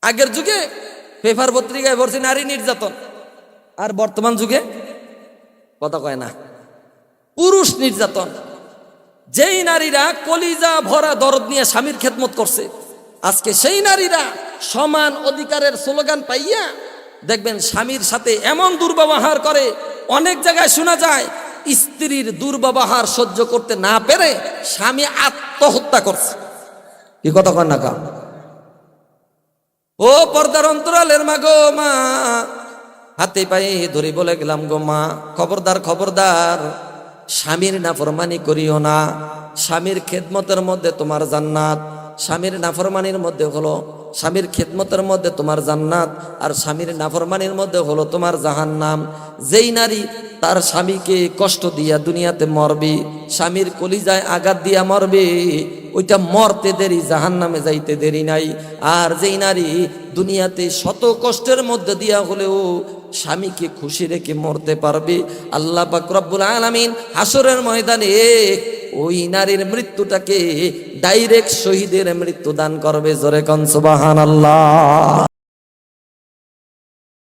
আগের যুগে পেপার পত্রিকায় পড়ছে নারী নির্যাতন, আর বর্তমান যুগে কথা কয় না, পুরুষ নির্যাতন। যেই নারীরা কলিজা ভরা দরদ নিয়ে স্বামীর খেদমত করছে, আজকে সেই নারীরা সমান অধিকারের স্লোগান পাইয়া দেখবেন স্বামীর সাথে এমন দুর্ব্যবহার করে। অনেক জায়গায় শোনা যায় স্ত্রীর দুর্ব্যবহার সহ্য করতে না পেরে স্বামী আত্মহত্যা করছে। কি কথা কয় না কা? ও পর্দার অন্তরালের মা গো মা, হাতে পায়ে ধরে বলে গেলাম গো মা, খবরদার খবরদার, স্বামীর নাফরমানি করিও না। স্বামীর খেদমতের মধ্যে তোমার জান্নাত, স্বামীর নাফরমানির মধ্যে হলো, স্বামীর খেদমতের মধ্যে তোমার জান্নাত, আর স্বামীর নাফরমানির মধ্যে হলো তোমার জাহান্নাম। যেই নারী তার স্বামীকে কষ্ট দিয়া দুনিয়াতে মরবে, স্বামীর কলিজায় আঘাত দিয়া মরবে, ওইটা মরতে দেরি, জাহান্নামে যাইতে দেরি নাই। আর যেই নারী দুনিয়াতে শত কষ্টের মধ্যে দিয়া হলেও স্বামীকে খুশি রেখে মরতে পারবে, আল্লাহ পাক রব্বুল আলামিন হাসরের ময়দানে ওই নারীর মৃত্যুটাকে ডাইরেক্ট শহীদের মৃত্যু দান করবে। জোরে কোন সুবহানাল্লাহ।